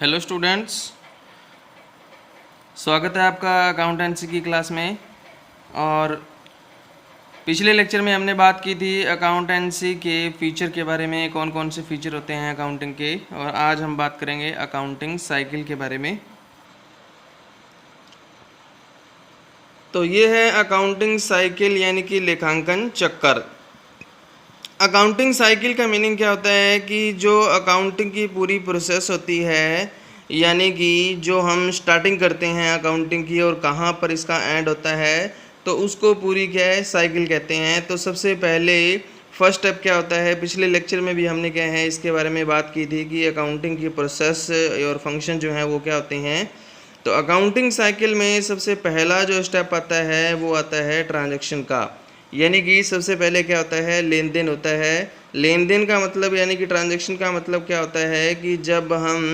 Hello students, स्वागत है आपका अकाउंटेंसी की क्लास में। और पिछले लेक्चर में हमने बात की थी अकाउंटेंसी के फीचर के बारे में, कौन कौन से फीचर होते हैं अकाउंटिंग के। और आज हम बात करेंगे अकाउंटिंग साइकिल के बारे में। तो ये है अकाउंटिंग साइकिल यानी कि लेखांकन चक्कर। अकाउंटिंग साइकिल का मीनिंग क्या होता है कि जो अकाउंटिंग की पूरी प्रोसेस होती है, यानी कि जो हम स्टार्टिंग करते हैं अकाउंटिंग की और कहाँ पर इसका एंड होता है, तो उसको पूरी क्या है साइकिल कहते हैं। तो सबसे पहले फर्स्ट स्टेप क्या होता है, पिछले लेक्चर में भी हमने क्या है इसके बारे में बात की थी कि अकाउंटिंग की प्रोसेस और फंक्शन जो है वो क्या होते हैं। तो अकाउंटिंग साइकिल में सबसे पहला जो स्टेप आता है वो आता है ट्रांजैक्शन का। यानी कि सबसे पहले क्या होता है, लेन देन होता है। लेन देन का मतलब यानी कि ट्रांजैक्शन का मतलब क्या होता है कि जब हम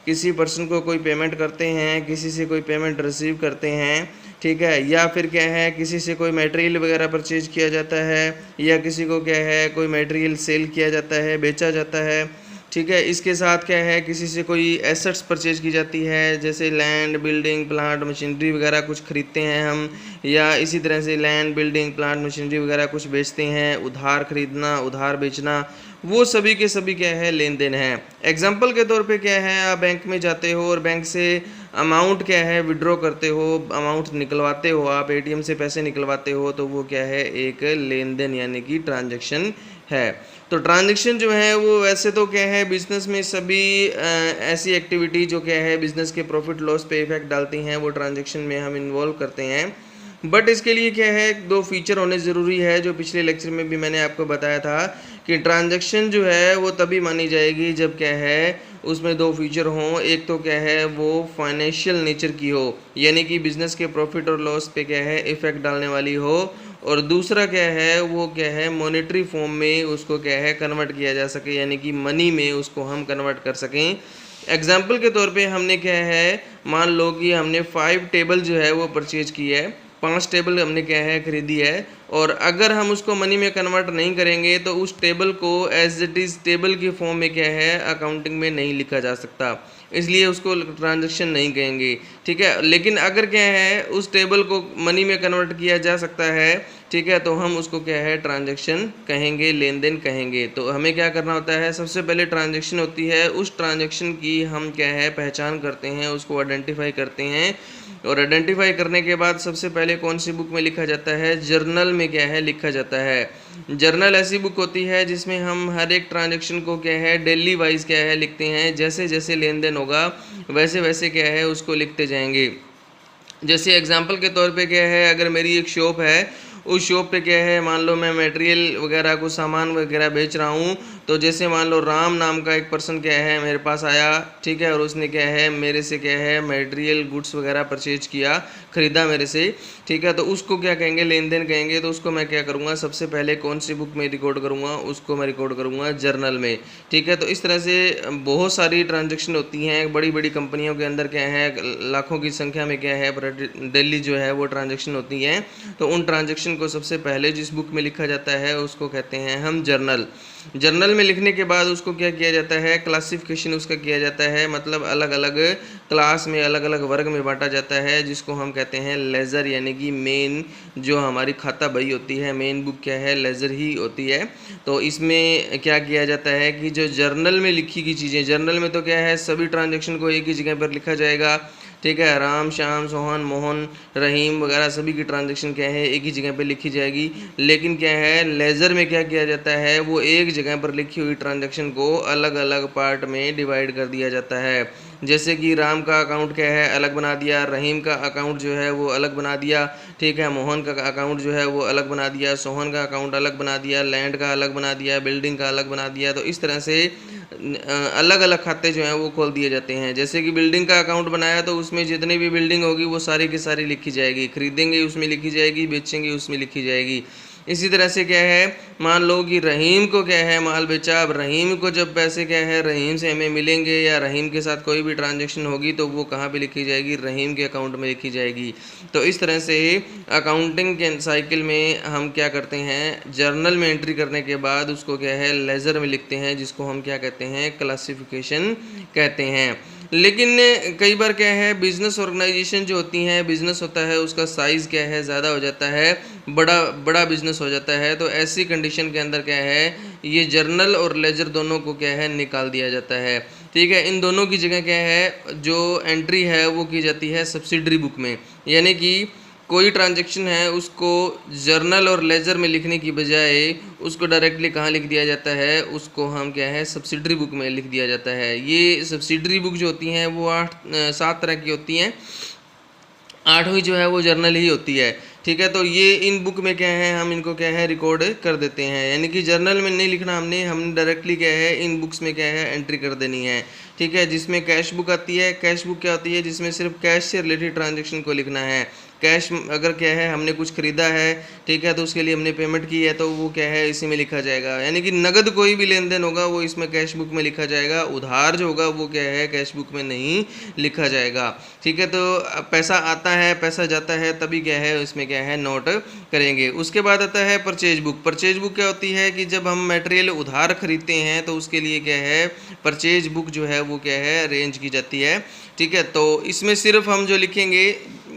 किसी पर्सन को कोई पेमेंट करते हैं, किसी से कोई पेमेंट रिसीव करते हैं, ठीक है, या फिर क्या है किसी से कोई मटेरियल वगैरह परचेज किया जाता है, या किसी को क्या है कोई मटेरियल सेल किया जाता है, बेचा जाता है, ठीक है। इसके साथ क्या है किसी से कोई एसेट्स परचेज की जाती है, जैसे लैंड, बिल्डिंग, प्लांट, मशीनरी वगैरह कुछ खरीदते हैं हम, या इसी तरह से लैंड, बिल्डिंग, प्लांट, मशीनरी वगैरह कुछ बेचते हैं। उधार खरीदना, उधार बेचना, वो सभी के सभी क्या है लेन देन है। एग्जाम्पल के तौर पे क्या है, आप बैंक में जाते हो और बैंक से अमाउंट क्या है विड्रॉ करते हो, अमाउंट निकलवाते हो, आप एटीएम से पैसे निकलवाते हो, तो वो क्या है एक लेन देन यानी कि ट्रांजैक्शन है। तो ट्रांजैक्शन जो है वो वैसे तो क्या है बिजनेस में सभी ऐसी एक्टिविटी जो क्या है बिजनेस के प्रॉफिट लॉस पे इफेक्ट डालती हैं, वो ट्रांजैक्शन में हम इन्वॉल्व करते हैं। बट इसके लिए क्या है दो फीचर होने ज़रूरी है, जो पिछले लेक्चर में भी मैंने आपको बताया था कि ट्रांजैक्शन जो है वो तभी मानी जाएगी जब क्या है उसमें दो फीचर हों। एक तो क्या है वो फाइनेंशियल नेचर की हो, यानी कि बिजनेस के प्रॉफिट और लॉस पे क्या है इफेक्ट डालने वाली हो, और दूसरा क्या है वो क्या है मॉनेटरी फॉर्म में उसको क्या है कन्वर्ट किया जा सके, यानी कि मनी में उसको हम कन्वर्ट कर सकें। एग्जाम्पल के तौर पे हमने क्या है मान लो कि हमने 5 टेबल जो है वो परचेज की है, 5 टेबल हमने क्या है खरीदी है, और अगर हम उसको मनी में कन्वर्ट नहीं करेंगे तो उस टेबल को एज इट इज़ टेबल की फॉर्म में क्या है अकाउंटिंग में नहीं लिखा जा सकता, इसलिए उसको ट्रांजैक्शन नहीं कहेंगे, ठीक है। लेकिन अगर क्या है उस टेबल को मनी में कन्वर्ट किया जा सकता है, ठीक है, तो हम उसको क्या है ट्रांजैक्शन कहेंगे, लेन देन कहेंगे। तो हमें क्या करना होता है, सबसे पहले ट्रांजैक्शन होती है, उस ट्रांजैक्शन की हम क्या है पहचान करते हैं, उसको आइडेंटिफाई करते हैं, और आइडेंटिफाई करने के बाद सबसे पहले कौन सी बुक में लिखा जाता है, जर्नल में क्या है लिखा जाता है। जर्नल ऐसी बुक होती है जिसमें हम हर एक ट्रांजैक्शन को क्या है डेली वाइज क्या है लिखते हैं, जैसे जैसे लेन देन होगा वैसे वैसे क्या है उसको लिखते जाएंगे। जैसे एग्जांपल के तौर पे क्या है, अगर मेरी एक शॉप है, उस शॉप पे क्या है मान लो मैं मटेरियल वगैरह को सामान वगैरह बेच रहा हूँ, तो जैसे मान लो राम नाम का एक पर्सन क्या है मेरे पास आया, ठीक है, और उसने क्या है मेरे से क्या है मटेरियल गुड्स वगैरह परचेज किया, ख़रीदा मेरे से, ठीक है, तो उसको क्या कहेंगे लेन देन कहेंगे। तो उसको मैं क्या करूँगा, सबसे पहले कौन सी बुक में रिकॉर्ड करूँगा, उसको मैं रिकॉर्ड करूँगा जर्नल में, ठीक है। तो इस तरह से बहुत सारी ट्रांजेक्शन होती हैं, बड़ी बड़ी कंपनियों के अंदर क्या है लाखों की संख्या में क्या है डेली जो है वो ट्रांजेक्शन होती हैं। तो उन ट्रांजेक्शन को सबसे पहले जिस बुक में लिखा जाता है उसको कहते हैं हम जर्नल। जर्नल में लिखने के बाद उसको क्या किया जाता है, क्लासिफिकेशन उसका किया जाता है, मतलब अलग अलग क्लास में अलग अलग वर्ग में बांटा जाता है, जिसको हम कहते हैं लेजर, यानी कि मेन जो हमारी खाता बही होती है, मेन बुक क्या है लेजर ही होती है। तो इसमें क्या किया जाता है कि जो जर्नल में लिखी गई चीज़ें, जर्नल में तो क्या है सभी ट्रांजेक्शन को एक ही जगह पर लिखा जाएगा, ठीक है, राम, श्याम, सोहन, मोहन, रहीम वगैरह सभी की ट्रांजेक्शन क्या है एक ही जगह पे लिखी जाएगी। लेकिन क्या है लेज़र में क्या किया जाता है, वो एक जगह पर लिखी हुई ट्रांजेक्शन को अलग अलग पार्ट में डिवाइड कर दिया जाता है। जैसे कि राम का अकाउंट क्या है अलग बना दिया, रहीम का अकाउंट जो है वो अलग बना दिया, ठीक है, मोहन का अकाउंट जो है वो अलग बना दिया, सोहन का अकाउंट अलग बना दिया, लैंड का अलग बना दिया, बिल्डिंग का अलग बना दिया। तो इस तरह से अलग अलग खाते जो हैं वो खोल दिए जाते हैं। जैसे कि बिल्डिंग का अकाउंट बनाया तो उसमें जितनी भी बिल्डिंग होगी वो सारी की सारी लिखी जाएगी, खरीदेंगे उसमें लिखी जाएगी, बेचेंगे उसमें लिखी जाएगी। इसी तरह से क्या है मान लो कि रहीम को क्या है माल बेचा, अब रहीम को जब पैसे क्या है रहीम से हमें मिलेंगे या रहीम के साथ कोई भी ट्रांजैक्शन होगी तो वो कहाँ पे लिखी जाएगी, रहीम के अकाउंट में लिखी जाएगी। तो इस तरह से अकाउंटिंग के साइकिल में हम क्या करते हैं, जर्नल में एंट्री करने के बाद उसको क्या है लेजर में लिखते हैं, जिसको हम क्या कहते हैं क्लासिफिकेशन कहते हैं। लेकिन कई बार क्या है, बिजनेस ऑर्गेनाइजेशन जो होती हैं, बिजनेस होता है उसका साइज़ क्या है, ज़्यादा हो जाता है, बड़ा बड़ा बिजनेस हो जाता है, तो ऐसी कंडीशन के अंदर क्या है, ये जर्नल और लेजर दोनों को क्या है निकाल दिया जाता है। ठीक है, इन दोनों की जगह क्या है, जो एंट्री है वो की जाती है सब्सिडरी बुक में। यानी कि कोई ट्रांजैक्शन है उसको जर्नल और लेजर में लिखने की बजाय उसको डायरेक्टली कहाँ लिख दिया जाता है, उसको हम क्या है सब्सिडरी बुक में लिख दिया जाता है। ये सब्सिडरी बुक जो होती हैं वो 7 तरह की होती हैं। 8वीं जो है वो जर्नल ही होती है। ठीक है, तो ये इन बुक में क्या है, हम इनको क्या है रिकॉर्ड कर देते हैं। यानी कि जर्नल में नहीं लिखना हमने डायरेक्टली क्या है इन बुक्स में क्या है एंट्री कर देनी है। ठीक है, जिसमें कैश बुक आती है, कैश बुक क्या होती है, जिसमें सिर्फ कैश से रिलेटेड ट्रांजेक्शन को लिखना है। कैश अगर क्या है हमने कुछ खरीदा है, ठीक है, तो उसके लिए हमने पेमेंट की है, तो वो क्या है इसी में लिखा जाएगा। यानी कि नगद कोई भी लेन देन होगा वो इसमें कैश बुक में लिखा जाएगा, उधार जो होगा वो क्या है कैश बुक में नहीं लिखा जाएगा। ठीक है, तो पैसा आता है पैसा जाता है तभी क्या है इसमें क्या है नोट करेंगे। उसके बाद आता है परचेज बुक। परचेज बुक क्या होती है कि जब हम मटेरियल उधार खरीदते हैं तो उसके लिए क्या है परचेज बुक जो है वो क्या है अरेंज की जाती है। ठीक है, तो इसमें सिर्फ हम जो लिखेंगे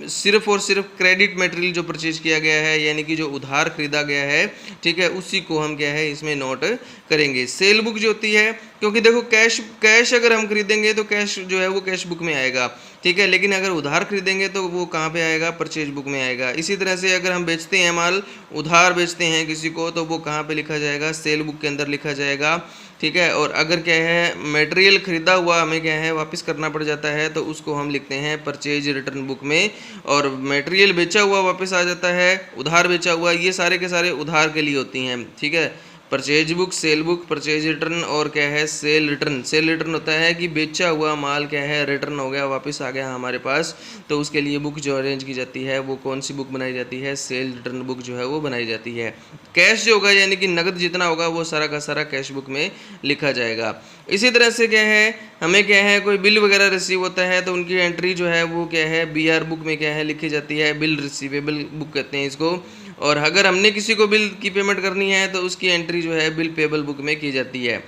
सिर्फ और सिर्फ क्रेडिट मटेरियल जो परचेज किया गया है, यानी कि जो उधार खरीदा गया है, ठीक है, उसी को हम क्या है इसमें नोट करेंगे। सेल बुक जो होती है, क्योंकि देखो कैश अगर हम खरीदेंगे तो कैश जो है वो कैश बुक में आएगा। ठीक है, लेकिन अगर उधार खरीदेंगे तो वो कहाँ पे आएगा, परचेज बुक में आएगा। इसी तरह से अगर हम बेचते हैं माल, उधार बेचते हैं किसी को, तो वो कहाँ पे लिखा जाएगा, सेल बुक के अंदर लिखा जाएगा। ठीक है, और अगर क्या है मटेरियल खरीदा हुआ हमें क्या है वापस करना पड़ जाता है तो उसको हम लिखते हैं परचेज रिटर्न बुक में। और मटेरियल बेचा हुआ वापस आ जाता है, उधार बेचा हुआ, ये सारे के सारे उधार के लिए होती हैं। ठीक है, purchase book, cell book, purchase return और क्या है सेल रिटर्न। सेल रिटर्न होता है कि बेचा हुआ माल क्या है रिटर्न हो गया, वापस आ गया हमारे पास, तो उसके लिए बुक जो अरेंज की जाती है वो कौन सी बुक बनाई जाती है, सेल रिटर्न बुक जो है वो बनाई जाती है। कैश जो होगा यानी कि नगद जितना होगा वो सारा का सारा कैश बुक में लिखा जाएगा। इसी तरह से क्या है हमें क्या है कोई बिल वगैरह रिसीव होता है तो उनकी एंट्री जो है वो क्या है BR बुक में क्या है लिखी जाती है, बिल रिसीवेबल बुक कहते हैं इसको। और अगर हमने किसी को बिल की पेमेंट करनी है तो उसकी एंट्री जो है बिल पेबल बुक में की जाती है।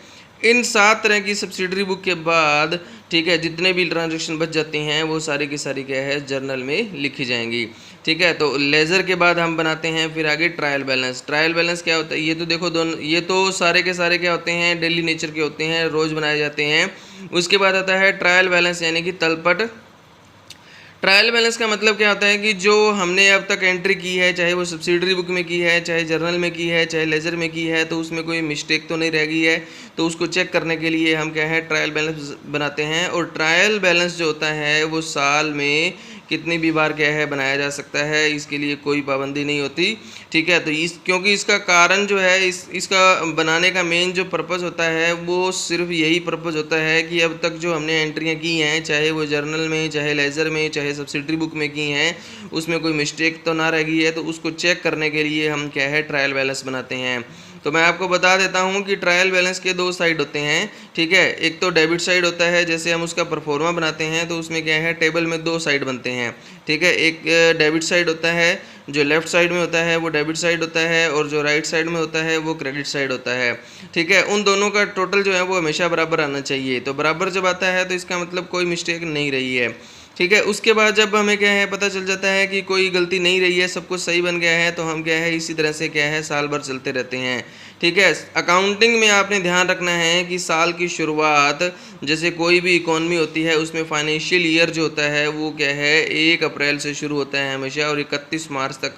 इन 7 तरह की सब्सिडरी बुक के बाद ठीक है जितने भी ट्रांजैक्शन बच जाती हैं वो सारी की सारी क्या है जर्नल में लिखी जाएंगी। ठीक है, तो लेज़र के बाद हम बनाते हैं फिर आगे ट्रायल बैलेंस। ट्रायल बैलेंस क्या होता है, ये तो देखो दोनों, ये तो सारे के सारे क्या होते हैं डेली नेचर के होते हैं, रोज़ बनाए जाते हैं। उसके बाद आता है ट्रायल बैलेंस यानी कि तलपट। ट्रायल बैलेंस का मतलब क्या होता है कि जो हमने अब तक एंट्री की है, चाहे वो सब्सिडरी बुक में की है, चाहे जर्नल में की है, चाहे लेजर में की है, तो उसमें कोई मिस्टेक तो नहीं रह गई है, तो उसको चेक करने के लिए हम क्या है ट्रायल बैलेंस बनाते हैं। और ट्रायल बैलेंस जो होता है वो साल में कितनी भी बार क्या है बनाया जा सकता है, इसके लिए कोई पाबंदी नहीं होती। ठीक है, तो क्योंकि इसका कारण जो है इसका बनाने का मेन जो पर्पज़ होता है वो सिर्फ यही पर्पज़ होता है कि अब तक जो हमने एंट्रियाँ की हैं, चाहे वो जर्नल में, चाहे लेज़र में, चाहे सब्सिडरी बुक में की हैं, उसमें कोई मिस्टेक तो ना रह गई है, तो उसको चेक करने के लिए हम क्या है ट्रायल बैलेंस बनाते हैं। तो मैं आपको बता देता हूं कि ट्रायल बैलेंस के 2 साइड होते हैं। ठीक है, एक तो डेबिट साइड होता है, जैसे हम उसका परफॉर्मा बनाते हैं तो उसमें क्या है टेबल में 2 साइड बनते हैं। ठीक है, एक डेबिट साइड होता है, जो लेफ्ट साइड में होता है वो डेबिट साइड होता है, और जो राइट साइड में होता है वो क्रेडिट साइड होता है। ठीक है, उन दोनों का टोटल जो है वो हमेशा बराबर आना चाहिए। तो बराबर जब आता है तो इसका मतलब कोई मिस्टेक नहीं रही है। ठीक है, उसके बाद जब हमें क्या है पता चल जाता है कि कोई गलती नहीं रही है, सब कुछ सही बन गया है, तो हम क्या है इसी तरह से क्या है साल भर चलते रहते हैं। ठीक है, अकाउंटिंग में आपने ध्यान रखना है कि साल की शुरुआत जैसे कोई भी इकोनॉमी होती है उसमें फाइनेंशियल ईयर जो होता है वो क्या है 1 अप्रैल से शुरू होता है हमेशा और 31 मार्च तक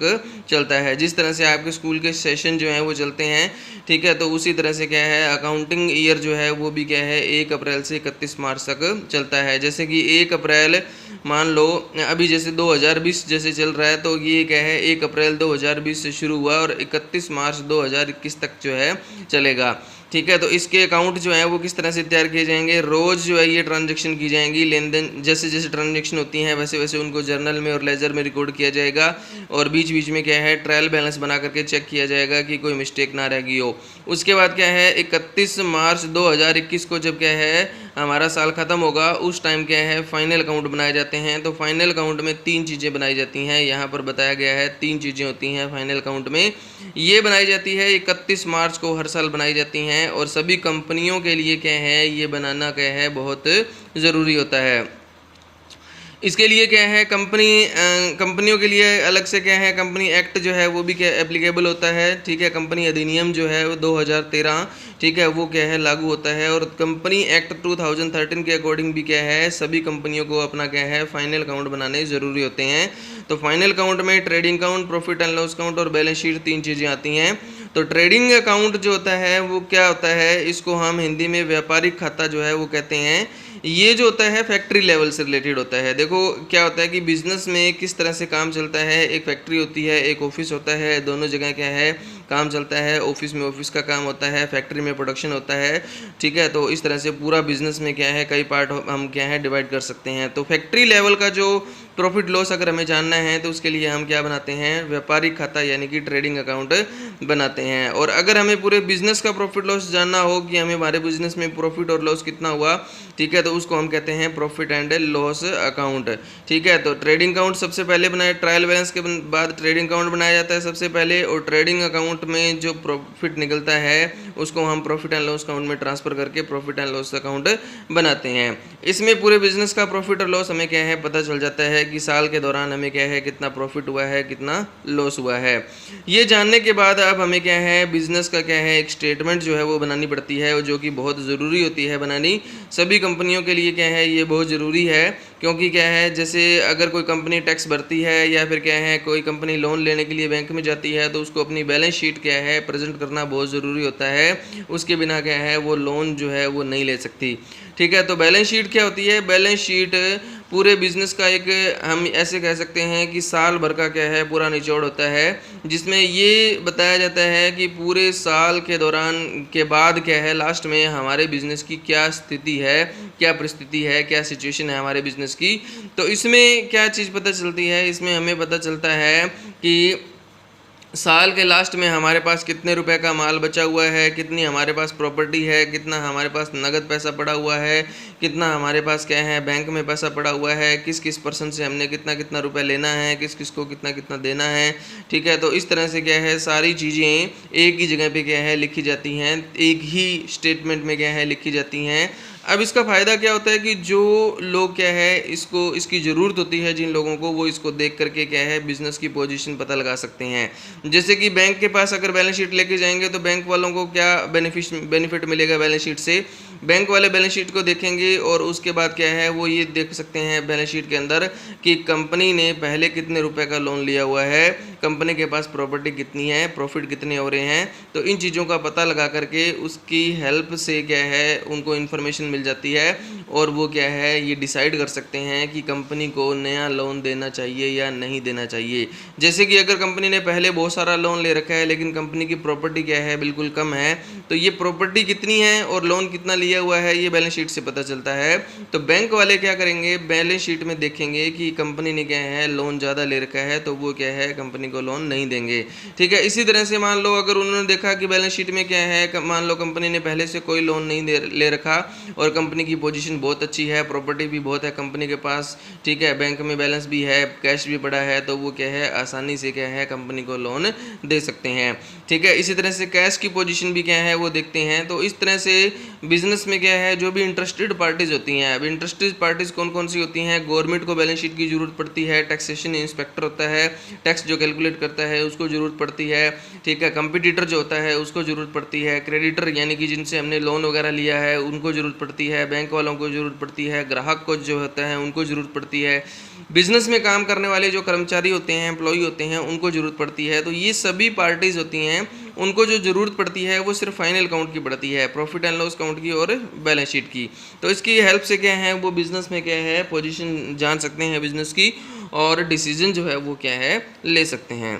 चलता है। जिस तरह से आपके स्कूल के सेशन जो हैं वो चलते हैं, ठीक है, तो उसी तरह से क्या है अकाउंटिंग ईयर जो है वो भी क्या है 1 अप्रैल से 31 मार्च तक चलता है। जैसे कि 1 अप्रैल मान लो अभी जैसे 2020 जैसे चल रहा है तो ये क्या है 1 अप्रैल 2020 से शुरू हुआ और 31 मार्च 2021 तक जो है चलेगा। ठीक है, तो इसके अकाउंट जो है वो किस तरह से तैयार किए जाएंगे, रोज़ जो है ये ट्रांजैक्शन की जाएंगी, लेन देन जैसे जैसे ट्रांजैक्शन होती हैं वैसे वैसे उनको जर्नल में और लेजर में रिकॉर्ड किया जाएगा, और बीच बीच में क्या है ट्रायल बैलेंस बना करके चेक किया जाएगा कि कोई मिस्टेक ना रह गई हो। उसके बाद क्या है 31 मार्च 2021 को जब क्या है हमारा साल ख़त्म होगा उस टाइम क्या है फाइनल अकाउंट बनाए जाते हैं। तो फाइनल अकाउंट में 3 चीज़ें बनाई जाती हैं, यहाँ पर बताया गया है 3 चीज़ें होती हैं फाइनल अकाउंट में। ये बनाई जाती है 31 मार्च को हर साल बनाई जाती हैं, और सभी कंपनियों के लिए क्या है ये बनाना क्या है बहुत ज़रूरी होता है। इसके लिए क्या है कंपनियों के लिए अलग से क्या है कंपनी एक्ट जो है वो भी क्या एप्लीकेबल होता है, ठीक है। कंपनी अधिनियम जो है वो 2013, ठीक है, वो क्या है लागू होता है। और कंपनी एक्ट 2013 के अकॉर्डिंग भी क्या है सभी कंपनियों को अपना क्या है फाइनल अकाउंट बनाने ज़रूरी होते हैं। तो फाइनल अकाउंट में trading account, profit and loss account और बैलेंस शीट 3 चीज़ें आती हैं। तो ट्रेडिंग अकाउंट जो होता है वो क्या होता है, इसको हम हिंदी में व्यापारिक खाता जो है वो कहते हैं। ये जो होता है फैक्ट्री लेवल से रिलेटेड होता है। देखो क्या होता है कि बिज़नेस में किस तरह से काम चलता है, एक फैक्ट्री होती है, एक ऑफिस होता है, दोनों जगह क्या है काम चलता है। ऑफिस में ऑफिस का काम होता है, फैक्ट्री में प्रोडक्शन होता है, ठीक है। तो इस तरह से पूरा बिजनेस में क्या है कई पार्ट हम क्या है डिवाइड कर सकते हैं। तो फैक्ट्री लेवल का जो प्रॉफिट लॉस अगर हमें जानना है तो उसके लिए हम क्या बनाते हैं व्यापारिक खाता यानी कि ट्रेडिंग अकाउंट बनाते हैं। और अगर हमें पूरे बिजनेस का प्रॉफिट लॉस जानना हो कि हमें हमारे बिजनेस में प्रॉफिट और लॉस कितना हुआ, ठीक है, तो उसको हम कहते हैं प्रॉफिट एंड लॉस अकाउंट, ठीक है। तो ट्रेडिंग अकाउंट सबसे पहले बनाया, ट्रायल बैलेंस के बाद ट्रेडिंग अकाउंट बनाया जाता है सबसे पहले, और ट्रेडिंग अकाउंट में जो प्रॉफिट निकलता है उसको हम प्रॉफिट एंड लॉस अकाउंट में ट्रांसफर करके प्रॉफिट एंड लॉस अकाउंट बनाते हैं। इसमें पूरे बिजनेस का प्रॉफिट और लॉस हमें क्या है पता चल जाता है कि साल के दौरान हमें क्या है कितना प्रॉफिट हुआ है, कितना लॉस हुआ है। ये जानने के बाद अब हमें क्या है बिजनेस का क्या है एक स्टेटमेंट जो है वो बनानी पड़ती है, जो कि बहुत ज़रूरी होती है बनानी। सभी कंपनियों के लिए क्या है ये बहुत ज़रूरी है, क्योंकि क्या है जैसे अगर कोई कंपनी टैक्स भरती है या फिर क्या है कोई कंपनी लोन लेने के लिए बैंक में जाती है तो उसको अपनी बैलेंस शीट क्या है प्रेजेंट करना बहुत ज़रूरी होता है। उसके बिना क्या है वो लोन जो है वो नहीं ले सकती, ठीक है। तो बैलेंस शीट क्या होती है, बैलेंस शीट पूरे बिजनेस का एक हम ऐसे कह सकते हैं कि साल भर का क्या है पूरा निचोड़ होता है, जिसमें ये बताया जाता है कि पूरे साल के दौरान के बाद क्या है लास्ट में हमारे बिज़नेस की क्या स्थिति है, क्या परिस्थिति है, क्या सिचुएशन है हमारे बिज़नेस की। तो इसमें क्या चीज़ पता चलती है, इसमें हमें पता चलता है कि साल के लास्ट में हमारे पास कितने रुपए का माल बचा हुआ है, कितनी हमारे पास प्रॉपर्टी है, कितना हमारे पास नगद पैसा पड़ा हुआ है, कितना हमारे पास क्या है बैंक में पैसा पड़ा हुआ है, किस किस पर्सन से हमने कितना कितना रुपए लेना है, किस किस को कितना कितना देना है, ठीक है। तो इस तरह से क्या है सारी चीज़ें एक ही जगह पे क्या है लिखी जाती हैं, एक ही स्टेटमेंट में क्या है लिखी जाती हैं। अब इसका फ़ायदा क्या होता है कि जो लोग क्या है इसकी ज़रूरत होती है जिन लोगों को, वो इसको देख करके क्या है बिज़नेस की पोजीशन पता लगा सकते हैं। जैसे कि बैंक के पास अगर बैलेंस शीट लेके जाएंगे तो बैंक वालों को क्या बेनिफिट मिलेगा बैलेंस शीट से, बैंक वाले बैलेंस शीट को देखेंगे और उसके बाद क्या है वो ये देख सकते हैं बैलेंस शीट के अंदर कि कंपनी ने पहले कितने रुपए का लोन लिया हुआ है, कंपनी के पास प्रॉपर्टी कितनी है, प्रॉफिट कितने हो रहे हैं। तो इन चीज़ों का पता लगा करके उसकी हेल्प से क्या है उनको इन्फॉर्मेशन मिल जाती है, और वो क्या है ये डिसाइड कर सकते हैं कि कंपनी को नया लोन देना चाहिए या नहीं देना चाहिए। जैसे कि अगर कंपनी ने पहले बहुत सारा लोन ले रखा है लेकिन कंपनी की प्रॉपर्टी क्या है बिल्कुल कम है, तो ये प्रॉपर्टी कितनी है और लोन कितना लिया हुआ है ये बैलेंस शीट से पता चलता है। तो बैंक वाले क्या करेंगे बैलेंस शीट में देखेंगे कि कंपनी ने क्या है लोन ज़्यादा ले रखा है तो वो क्या है कंपनी को लोन नहीं देंगे, ठीक है। इसी तरह से मान लो अगर उन्होंने देखा कि बैलेंस शीट में क्या है, मान लो कंपनी ने पहले से कोई लोन नहीं ले रखा और कंपनी की पोजीशन बहुत अच्छी है, प्रॉपर्टी भी बहुत है कंपनी के पास, ठीक है, बैंक में बैलेंस भी है, कैश भी पड़ा है, तो वो क्या है आसानी से क्या है कंपनी को लोन दे सकते हैं, ठीक है। इसी तरह से कैश की पोजीशन भी क्या है वो देखते हैं। तो इस तरह से बिजनेस में क्या है जो भी इंटरेस्टेड पार्टीज होती हैं, अब इंटरेस्टेड पार्टीज कौन कौन सी होती हैं, गवर्नमेंट को बैलेंस शीट की जरूरत पड़ती है, टैक्सेशन इंस्पेक्टर होता है, टैक्स जो कैलकुलेट करता है उसको जरूरत पड़ती है, ठीक है, कंपटीटर जो होता है उसको जरूरत पड़ती है, क्रेडिटर यानी कि जिनसे हमने लोन वगैरह लिया है उनको जरूरत पड़ती है, बैंक वालों को जरूरत पड़ती है, ग्राहक को जो होता है उनको जरूरत पड़ती है, बिजनेस में काम करने वाले जो कर्मचारी होते हैं एम्प्लॉई होते हैं उनको जरूरत पड़ती है। तो ये सभी पार्टीज होती हैं, उनको जो ज़रूरत पड़ती है वो सिर्फ फाइनल अकाउंट की पड़ती है, प्रॉफिट एंड लॉस अकाउंट की और बैलेंस शीट की। तो इसकी हेल्प से क्या है वो बिज़नेस में क्या है पोजीशन जान सकते हैं बिज़नेस की, और डिसीजन जो है वो क्या है ले सकते हैं।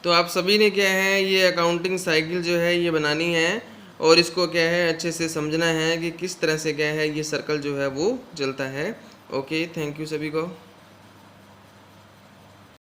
तो आप सभी ने क्या है ये अकाउंटिंग साइकिल जो है ये बनानी है, और इसको क्या है अच्छे से समझना है कि किस तरह से क्या है ये सर्कल जो है वो चलता है। ओके, थैंक यू सभी को।